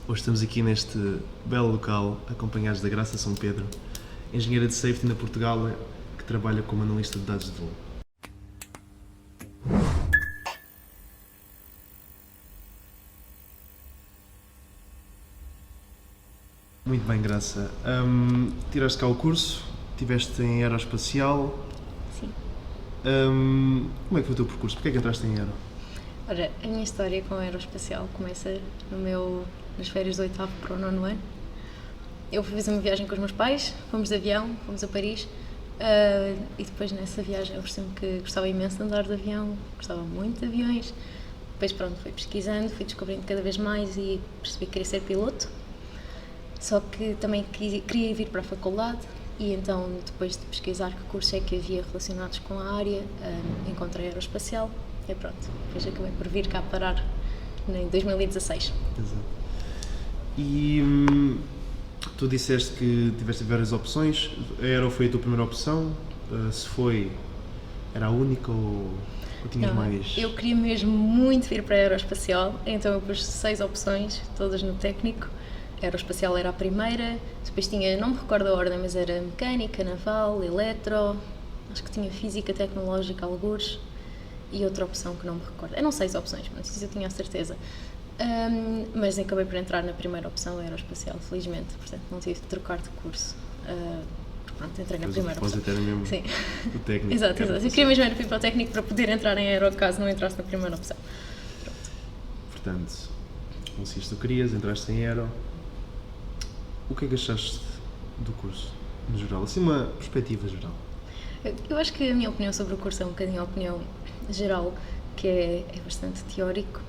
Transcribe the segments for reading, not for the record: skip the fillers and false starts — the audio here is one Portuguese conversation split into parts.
Hoje estamos aqui neste belo local, acompanhados da Graça São Pedro, engenheira de safety na Portugal, que trabalha como analista de dados de voo. Muito bem, Graça. Tiraste cá o curso, estiveste em aeroespacial. Sim. Como é que foi o teu percurso? Porquê é que entraste em aero? Ora, a minha história com a aeroespacial começa nas férias do 8º para o 9º ano. Eu fui fazer uma viagem com os meus pais, fomos de avião, fomos a Paris, e depois nessa viagem eu percebi que gostava imenso de andar de avião, gostava muito de aviões. Depois pronto, fui pesquisando, fui descobrindo cada vez mais e percebi que queria ser piloto. Só que também queria vir para a faculdade e então depois de pesquisar que cursos é que havia relacionados com a área, encontrei a aeroespacial e pronto, depois acabei por vir cá parar em 2016. Exato. E tu disseste que tiveste várias opções. A aero foi a tua primeira opção? Se foi, era a única ou tinhas Não, mais? eu queria mesmo muito vir para a aeroespacial, então eu pus 6 opções, todas no técnico. A aeroespacial era a primeira, depois tinha, não me recordo a ordem, mas era mecânica, naval, eletro, acho que tinha física tecnológica, algures, e outra opção que não me recordo. Eram 6 opções, mas isso eu tinha a certeza. Mas acabei por entrar na primeira opção, a aeroespacial, felizmente, portanto não tive de trocar de curso. Pronto, entrei na primeira opção. Era mesmo Sim. o técnico. Exato. Eu queria mesmo ir para o técnico para poder entrar em aero, caso não entrasse na primeira opção. Pronto. Portanto, conseguiste o que querias, entraste em aero. O que é que achaste do curso, no geral? Assim, uma perspectiva geral. Eu acho que a minha opinião sobre o curso é um bocadinho a opinião geral, que é bastante teórico.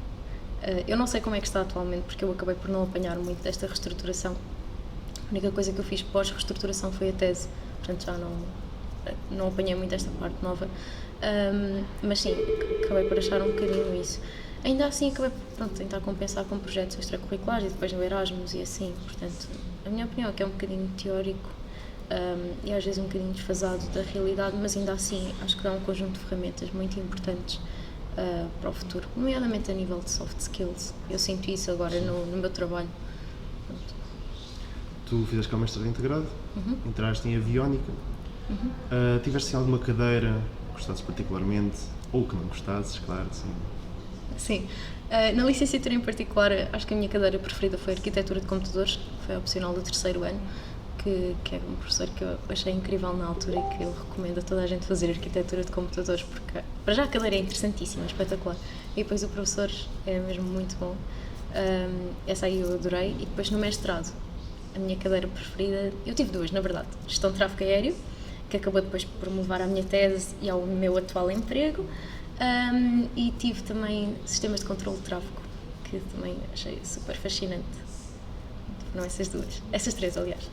Eu não sei como é que está atualmente, porque eu acabei por não apanhar muito desta reestruturação. A única coisa que eu fiz pós-reestruturação foi a tese, portanto já não apanhei muito esta parte nova. Mas sim, acabei por achar um bocadinho isso. Ainda assim, acabei por tentar compensar com projetos extracurriculares e depois no Erasmus e assim. Portanto, a minha opinião é que é um bocadinho teórico e às vezes um bocadinho desfasado da realidade, mas ainda assim acho que dá um conjunto de ferramentas muito importantes para o futuro, nomeadamente a nível de soft skills. Eu sinto isso agora no meu trabalho. Pronto. Tu fizeste cá o mestrado integrado, entraste em aviónica. Tiveste alguma cadeira que gostasses particularmente, ou que não gostasses, claro, sim. Sim. Na licenciatura em particular, acho que a minha cadeira preferida foi Arquitetura de Computadores, foi a opcional do 3º ano, que é um professor que eu achei incrível na altura e que eu recomendo a toda a gente fazer Arquitetura de Computadores, porque para já a cadeira é interessantíssima, espetacular, e depois o professor é mesmo muito bom. Essa aí eu adorei. E depois no mestrado, a minha cadeira preferida, eu tive duas na verdade, Gestão de Tráfego Aéreo, que acabou depois por me levar à minha tese e ao meu atual emprego. E tive também sistemas de controle de tráfego, que também achei super fascinante. Foram essas duas. Essas 3, aliás.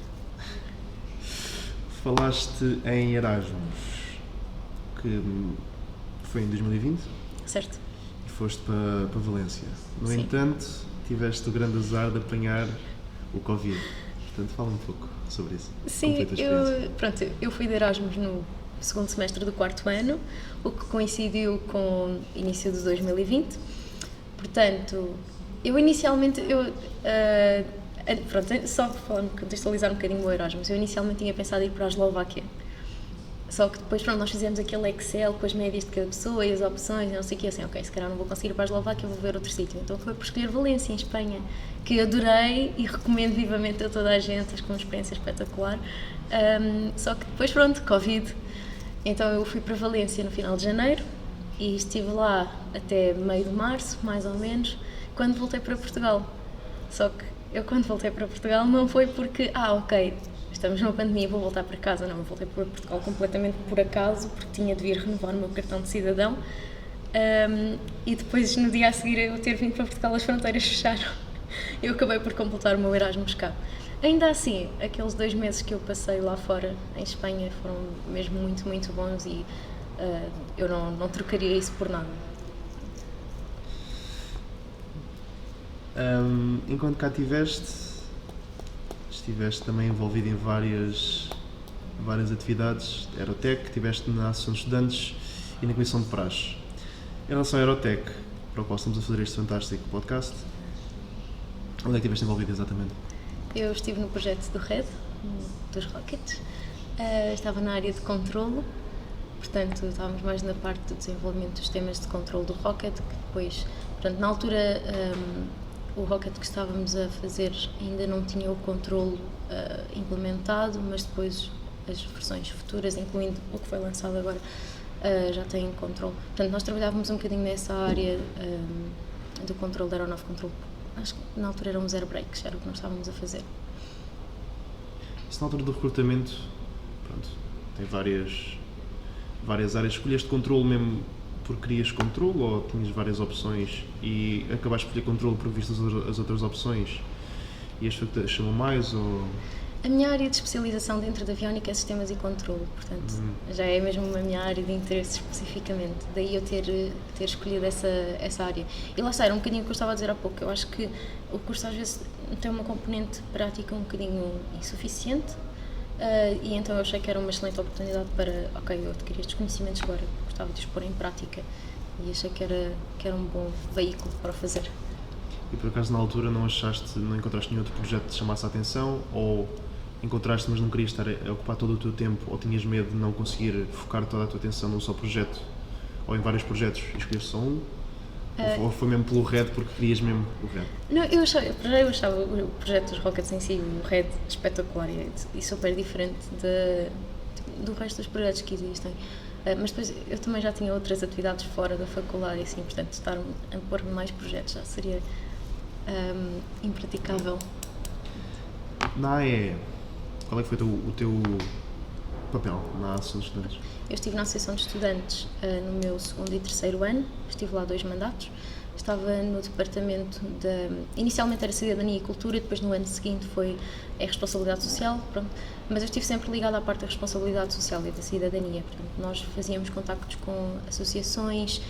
Falaste em Erasmus, que foi em 2020? Certo. E foste para Valência. No Sim. entanto, tiveste o grande azar de apanhar o Covid. Portanto, fala um pouco sobre isso. Sim, eu fui de Erasmus no segundo semestre do 4º ano, o que coincidiu com o início de 2020. Portanto, eu inicialmente, só para contextualizar um bocadinho o Erasmus, eu inicialmente tinha pensado ir para a Eslováquia. Só que depois, nós fizemos aquele Excel com as médias de cada pessoa e as opções e não sei o quê, assim, ok, se calhar não vou conseguir ir para a Eslováquia, vou ver outro sítio. Então foi por escolher Valência, em Espanha, que adorei e recomendo vivamente a toda a gente, acho que foi uma experiência espetacular. Só que depois, Covid. Então eu fui para Valência no final de janeiro e estive lá até meio de março, mais ou menos, quando voltei para Portugal. Só que eu quando voltei para Portugal não foi porque, ok, estamos numa pandemia, vou voltar para casa. Não, eu voltei para Portugal completamente por acaso, porque tinha de vir renovar o meu cartão de cidadão. E depois, no dia a seguir eu ter vindo para Portugal, as fronteiras fecharam. Eu acabei por completar o meu Erasmus cá. Ainda assim, aqueles 2 meses que eu passei lá fora, em Espanha, foram mesmo muito, muito bons e eu não trocaria isso por nada. Enquanto cá estiveste também envolvido em várias atividades. Aerotech, estiveste na Associação de Estudantes e na Comissão de Praxe. Em relação à Aerotech, para o qual estamos a fazer este fantástico podcast, Onde é que estiveste envolvida exatamente? Eu estive no projeto do RED, dos Rockets, estava na área de controlo, portanto estávamos mais na parte do desenvolvimento dos sistemas de controlo do Rocket, que depois, portanto, na altura o Rocket que estávamos a fazer ainda não tinha o controlo implementado, mas depois as versões futuras, incluindo o que foi lançado agora, já têm controle. Portanto, nós trabalhávamos um bocadinho nessa área do controle da aeronave, controle. Acho que na altura eram os airbrakes, era o que nós estávamos a fazer. Isso na altura do recrutamento, pronto, tem várias áreas. Escolheste controle mesmo porque querias controle ou tinhas várias opções e acabaste por escolher controle porque viste as outras opções e este foi que te chamou mais ou... A minha área de especialização dentro da aviónica é sistemas e controle, portanto já é mesmo a minha área de interesse especificamente, daí eu ter escolhido essa área. E lá está, era um bocadinho o que eu estava a dizer há pouco, eu acho que o curso às vezes tem uma componente prática um bocadinho insuficiente e então eu achei que era uma excelente oportunidade para, ok, eu adquiri estes conhecimentos agora, gostava de os pôr em prática e achei que era um bom veículo para o fazer. E por acaso na altura não encontraste nenhum outro projeto que te chamasse a atenção ou encontraste mas não querias estar a ocupar todo o teu tempo ou tinhas medo de não conseguir focar toda a tua atenção num só projeto ou em vários projetos e escolheste só um? Ou foi mesmo pelo RED porque querias mesmo o RED? Não, eu achava o projeto dos Rockets em si, o RED, espetacular e super diferente do resto dos projetos que existem. Mas depois eu também já tinha outras atividades fora da faculdade e assim, portanto estar a pôr-me mais projetos já seria impraticável. Na AE, qual é que foi o teu papel na Associação de Estudantes? Eu estive na Associação de Estudantes no meu segundo e terceiro ano, estive lá 2 mandatos. Estava no departamento inicialmente era Cidadania e Cultura, depois no ano seguinte foi Responsabilidade Social, pronto. Mas eu estive sempre ligada à parte da responsabilidade social e da cidadania. Portanto, nós fazíamos contactos com associações,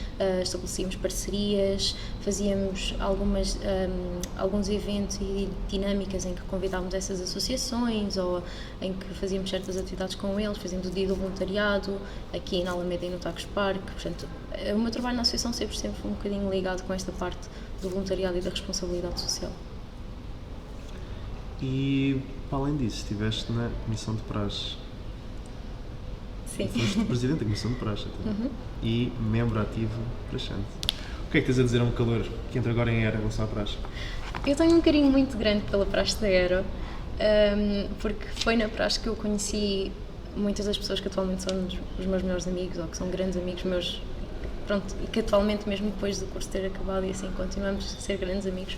estabelecíamos parcerias, fazíamos alguns eventos e dinâmicas em que convidávamos essas associações ou em que fazíamos certas atividades com eles, fazíamos o dia do voluntariado aqui na Alameda e no Tagus Park. Portanto, o meu trabalho na associação sempre foi um bocadinho ligado com esta parte do voluntariado e da responsabilidade social. E, para além disso, estiveste na Comissão de Praxe. Sim. Foste Presidente da Comissão de Praxe e membro ativo praxante. O que é que tens a dizer a um calor que entra agora em Aero em relação à praxe? Eu tenho um carinho muito grande pela praxe da Aero, porque foi na praxe que eu conheci muitas das pessoas que atualmente são os meus melhores amigos ou que são grandes amigos meus, pronto, e que atualmente, mesmo depois do curso ter acabado e assim, continuamos a ser grandes amigos.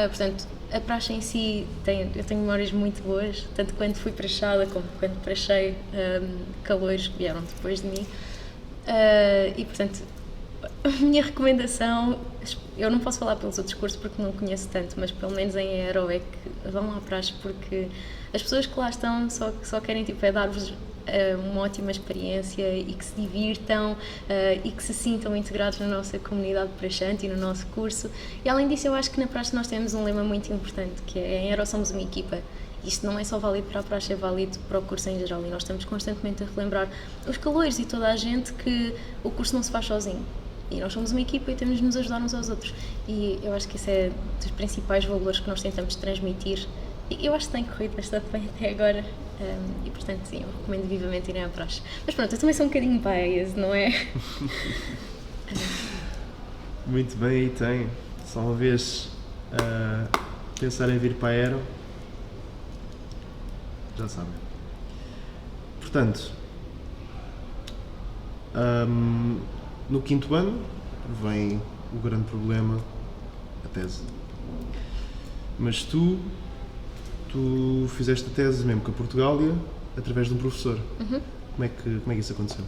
Portanto, a praxe em si, eu tenho memórias muito boas, tanto quando fui praxada como quando praxei calores que vieram depois de mim. E, portanto, a minha recomendação, eu não posso falar pelos outros cursos porque não conheço tanto, mas pelo menos em Aero é que vão à praxe porque as pessoas que lá estão só querem dar-vos uma ótima experiência e que se divirtam e que se sintam integrados na nossa comunidade praxante e no nosso curso. E além disso, eu acho que na praxe nós temos um lema muito importante, que é: em Aero somos uma equipa. Isto não é só válido para a praxe, é válido para o curso em geral, e nós estamos constantemente a relembrar os calores e toda a gente que o curso não se faz sozinho. E nós somos uma equipa e temos de nos ajudar uns aos outros. E eu acho que isso é dos principais valores que nós tentamos transmitir. E eu acho que tem corrido bastante bem até agora. E portanto, sim, eu recomendo vivamente irem à praxe. Mas pronto, eu também sou um bocadinho biased, não é? Muito bem, aí tem. Só uma vez pensar em vir para a Aero, já sabem. Portanto, no 5º ano vem o grande problema, a tese. Mas tu fizeste a tese mesmo com a Portugália através de um professor. Como é que isso aconteceu?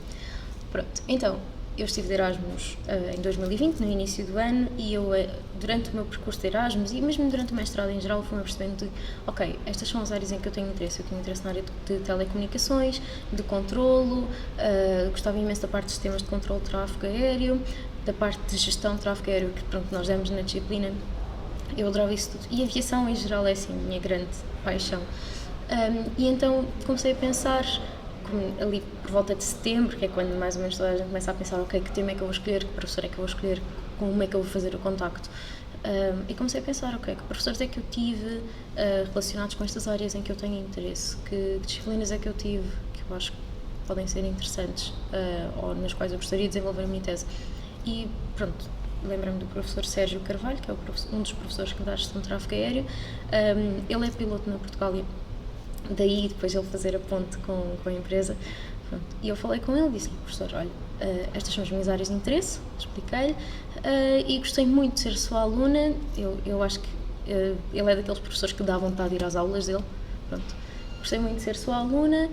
Pronto, então, eu estive de Erasmus em 2020, no início do ano, e eu, durante o meu percurso de Erasmus e mesmo durante o mestrado em geral, fui-me percebendo de, ok, estas são as áreas em que eu tenho interesse. Eu tenho interesse na área de telecomunicações, de controlo, gostava imenso da parte de sistemas de controle de tráfego aéreo, da parte de gestão de tráfego aéreo, que pronto, nós demos na disciplina. Eu adorava isso tudo. E a aviação, em geral, é assim a minha grande paixão. E então comecei a pensar, ali por volta de setembro, que é quando mais ou menos toda a gente começa a pensar, ok, que tema é que eu vou escolher, que professor é que eu vou escolher, como é que eu vou fazer o contacto. E comecei a pensar, ok, que professores é que eu tive relacionados com estas áreas em que eu tenho interesse, que disciplinas é que eu tive, que eu acho que podem ser interessantes ou nas quais eu gostaria de desenvolver a minha tese. E pronto, lembro-me do professor Sérgio Carvalho, que é um dos professores que dá gestão de tráfego aéreo. Ele é piloto na Portugália, daí depois ele fazer a ponte com a empresa. Pronto. E eu falei com ele, disse-lhe, professor, olha, estas são as minhas áreas de interesse, expliquei-lhe, e gostei muito de ser sua aluna. Eu acho que ele é daqueles professores que dá vontade de ir às aulas dele. Pronto. Gostei muito de ser sua aluna.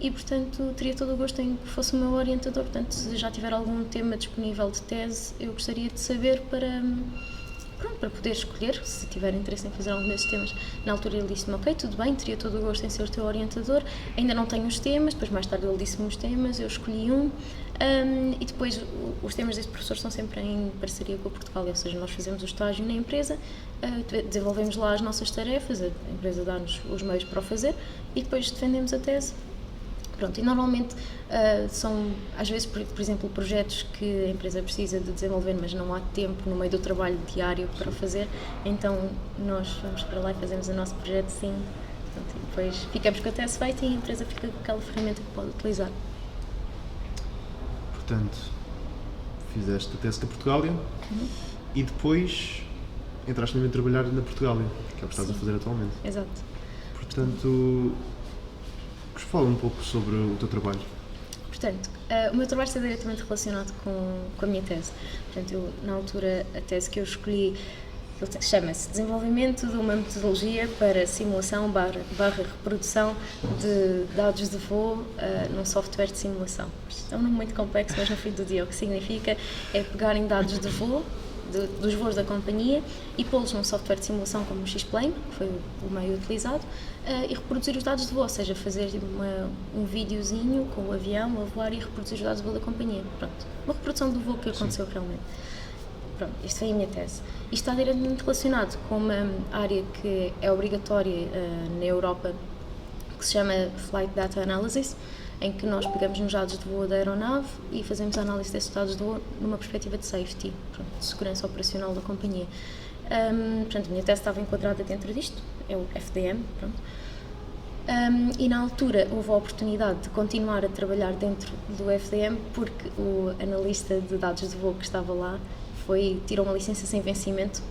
E, portanto, teria todo o gosto em que fosse o meu orientador. Portanto, se já tiver algum tema disponível de tese, eu gostaria de saber para poder escolher, se tiver interesse em fazer algum desses temas. Na altura ele disse-me, ok, tudo bem, teria todo o gosto em ser o teu orientador, ainda não tenho os temas, depois mais tarde ele disse-me os temas, eu escolhi um, e depois os temas desse professor são sempre em parceria com a Portugal, ou seja, nós fazemos o estágio na empresa, desenvolvemos lá as nossas tarefas, a empresa dá-nos os meios para o fazer, e depois defendemos a tese. Pronto, e normalmente são, às vezes, por exemplo, projetos que a empresa precisa de desenvolver, mas não há tempo no meio do trabalho diário para fazer, então nós vamos para lá e fazemos o nosso projeto, sim. Pronto, e depois ficamos com a tese feita e a empresa fica com aquela ferramenta que pode utilizar. Portanto, fizeste a tese com a Portugália e depois entraste também a trabalhar na Portugália, que é o que estás a fazer atualmente. Exato. Portanto, fala um pouco sobre o teu trabalho. Portanto, o meu trabalho está diretamente relacionado com a minha tese. Portanto, eu, na altura, a tese que eu escolhi chama-se Desenvolvimento de uma metodologia para simulação barra reprodução de dados de voo num software de simulação. É um nome muito complexo, mas no fim do dia o que significa é pegarem dados de voo, dos voos da companhia, e pô-los num software de simulação como o X-Plane, que foi o meio utilizado, e reproduzir os dados de voo, ou seja, fazer um videozinho com o avião a voar e reproduzir os dados de voo da companhia. Pronto, uma reprodução do voo que aconteceu realmente. Pronto, isto foi a minha tese. Isto está diretamente relacionado com uma área que é obrigatória na Europa, que se chama Flight Data Analysis, em que nós pegamos nos dados de voo da aeronave e fazemos a análise desses dados de voo numa perspectiva de safety, pronto, de segurança operacional da companhia. Portanto, a minha tese estava enquadrada dentro disto, é o FDM, pronto. E na altura houve a oportunidade de continuar a trabalhar dentro do FDM porque o analista de dados de voo que estava lá tirou uma licença sem vencimento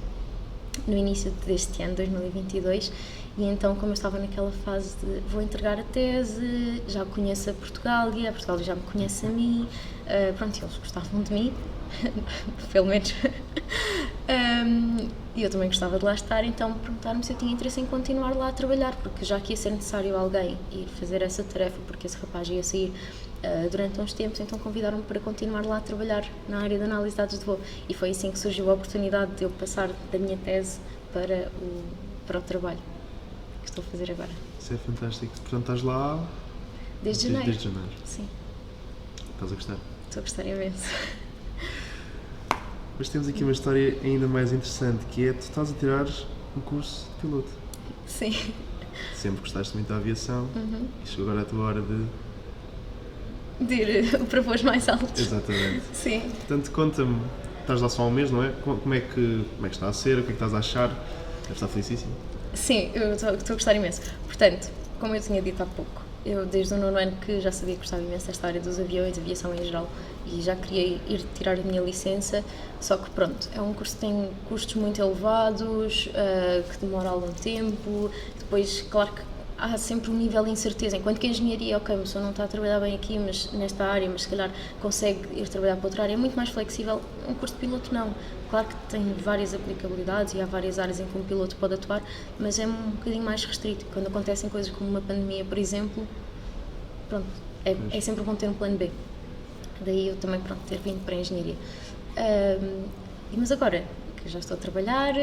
no início deste ano, 2022, e então, como eu estava naquela fase de vou entregar a tese, já conheço a Portugália já me conhece a mim, pronto, eles gostavam de mim, pelo menos, e eu também gostava de lá estar, então perguntaram-me se eu tinha interesse em continuar lá a trabalhar, porque já que ia ser necessário alguém ir fazer essa tarefa, porque esse rapaz ia sair durante uns tempos, então convidaram-me para continuar lá a trabalhar na área de análise de dados de voo, e foi assim que surgiu a oportunidade de eu passar da minha tese para o trabalho que estou a fazer agora. Isso é fantástico. Portanto, estás lá desde janeiro. Desde janeiro. Sim. Estás a gostar? Estou a gostar imenso. Mas temos aqui uma história ainda mais interessante, que é tu estás a tirar um curso de piloto. Sim. Sempre gostaste muito da aviação e chegou agora a tua hora de ir para voos mais altos. Exatamente. Sim. Portanto, conta-me, estás lá só há um mês, não é? Como é que está a ser? O que é que estás a achar? Deve estar felicíssimo. Sim, eu estou a gostar imenso. Portanto, como eu tinha dito há pouco, eu desde o 9º ano que já sabia que gostava imenso desta área dos aviões, aviação em geral, e já queria ir tirar a minha licença, só que pronto, é um curso que tem custos muito elevados, que demora algum tempo, depois, claro que há sempre um nível de incerteza, enquanto que a engenharia, ok, a pessoa não está a trabalhar bem aqui, mas nesta área, mas se calhar consegue ir trabalhar para outra área, é muito mais flexível. Um curso de piloto não. Claro que tem várias aplicabilidades e há várias áreas em que um piloto pode atuar, mas é um bocadinho mais restrito. Quando acontecem coisas como uma pandemia, por exemplo, pronto, é sempre bom ter um plano B. Daí eu também, pronto, ter vindo para a engenharia. Mas agora que já estou a trabalhar,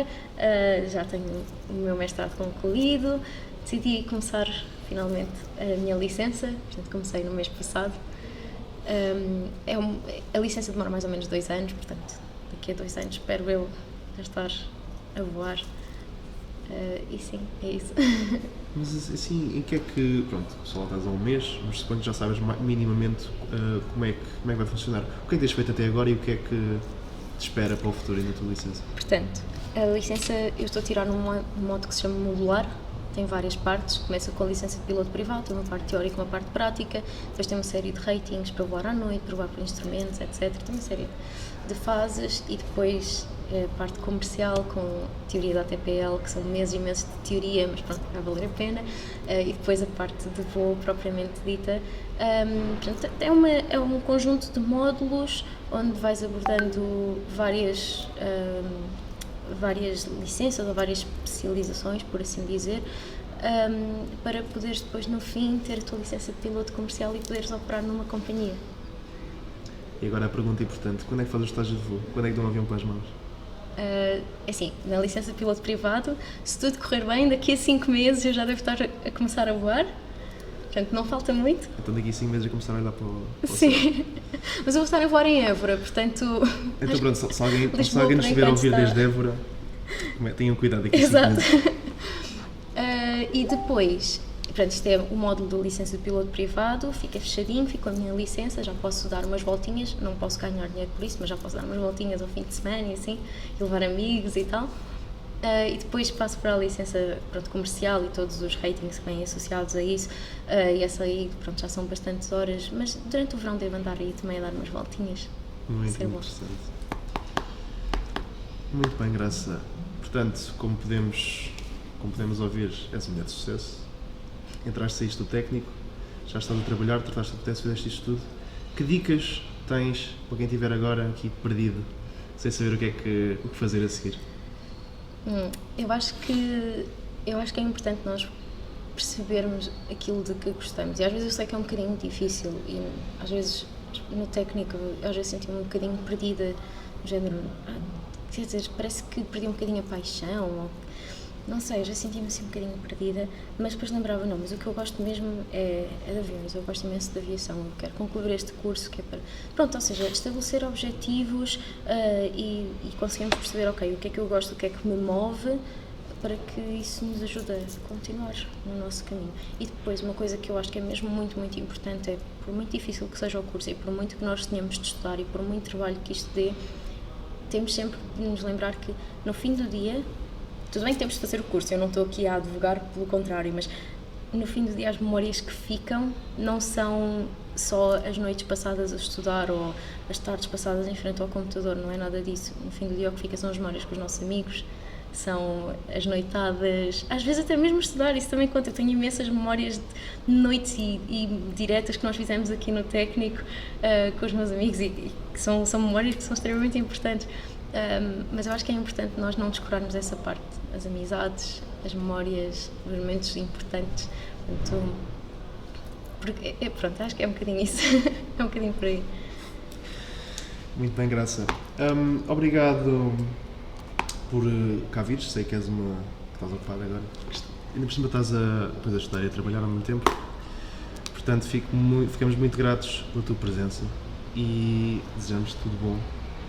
já tenho o meu mestrado concluído, decidi começar finalmente a minha licença, portanto comecei no mês passado. A licença demora mais ou menos 2 anos, portanto daqui a 2 anos espero eu já estar a voar. E sim, é isso. Mas assim, em que é que, pronto, só lá estás há um mês, mas suponho que já sabes minimamente como é que vai funcionar. O que é que tens feito até agora e o que é que te espera para o futuro e na tua licença? Portanto, a licença eu estou a tirar num modo que se chama modular, tem várias partes, começa com a licença de piloto privado, tem uma parte teórica e uma parte prática, depois tem uma série de ratings para voar à noite, para voar por instrumentos, etc. Tem uma série de fases e depois a parte comercial com teoria da ATPL, que são meses e meses de teoria, mas pronto, vai valer a pena, e depois a parte de voo propriamente dita. Portanto, é um conjunto de módulos onde vais abordando várias licenças ou várias especializações, por assim dizer, para poderes depois no fim ter a tua licença de piloto comercial e poderes operar numa companhia. E agora a pergunta importante, quando é que fazes o estágio de voo? Quando é que dão um avião pelas mãos? Assim, na licença de piloto privado, se tudo correr bem, daqui a 5 meses eu já devo estar a começar a voar. Portanto, não falta muito. Então daqui a 5 meses a começar a olhar para o Sim, mas eu vou estar a voar em Évora, portanto... Então pronto, se alguém Lisboa, nos por estiver a enquanto, ouvir está. desde Évora, tenham cuidado daqui a 5 Exato. meses. E depois, pronto, isto é o módulo de licença de piloto privado, fica fechadinho, fico com a minha licença, já posso dar umas voltinhas, não posso ganhar dinheiro por isso, mas já posso dar umas voltinhas ao fim de semana e assim, e levar amigos e tal. E depois passo para a licença, pronto, comercial e todos os ratings que vêm associados a isso, e essa aí, pronto, já são bastantes horas, mas durante o verão devo andar aí também a dar umas voltinhas. Muito Ser bom. interessante. Muito bem, Graça. Portanto, como podemos ouvir, és mulher de sucesso. Entraste, saíste do técnico, já estás a trabalhar, trataste do processo, fizeste isto tudo. Que dicas tens para quem estiver agora aqui perdido, sem saber o que fazer a seguir? Eu acho que é importante nós percebermos aquilo de que gostamos, e às vezes eu sei que é um bocadinho difícil e às vezes no técnico às vezes senti-me um bocadinho perdida, no género, quer dizer, parece que perdi um bocadinho a paixão, ou, não sei, eu já senti-me assim um bocadinho perdida, mas depois lembrava, não, mas o que eu gosto mesmo é de aviões, eu gosto imenso de aviação, eu quero concluir este curso que é para, pronto, ou seja, estabelecer objetivos e conseguirmos perceber, ok, o que é que eu gosto, o que é que me move, para que isso nos ajude a continuar no nosso caminho. E depois, uma coisa que eu acho que é mesmo muito, muito importante é, por muito difícil que seja o curso e por muito que nós tenhamos de estudar e por muito trabalho que isto dê, temos sempre de nos lembrar que no fim do dia, tudo bem que temos de fazer o curso, eu não estou aqui a advogar pelo contrário, mas no fim do dia as memórias que ficam não são só as noites passadas a estudar ou as tardes passadas em frente ao computador, não é nada disso. No fim do dia o que fica são as memórias com os nossos amigos, são as noitadas, às vezes até mesmo estudar, isso também conta. Eu tenho imensas memórias de noites e diretas que nós fizemos aqui no técnico com os meus amigos e que são memórias que são extremamente importantes. Mas eu acho que é importante nós não descurarmos essa parte, as amizades, as memórias, os momentos importantes. Portanto, porque, pronto, acho que é um bocadinho isso, é um bocadinho por aí. Muito bem, Graça. Obrigado por cá vires, sei que és que estás ocupada agora. Ainda por cima estás a estudar e a trabalhar ao mesmo tempo. Portanto, ficamos muito gratos pela tua presença e desejamos tudo bom.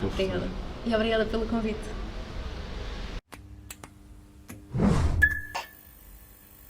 Obrigada. E obrigada pelo convite.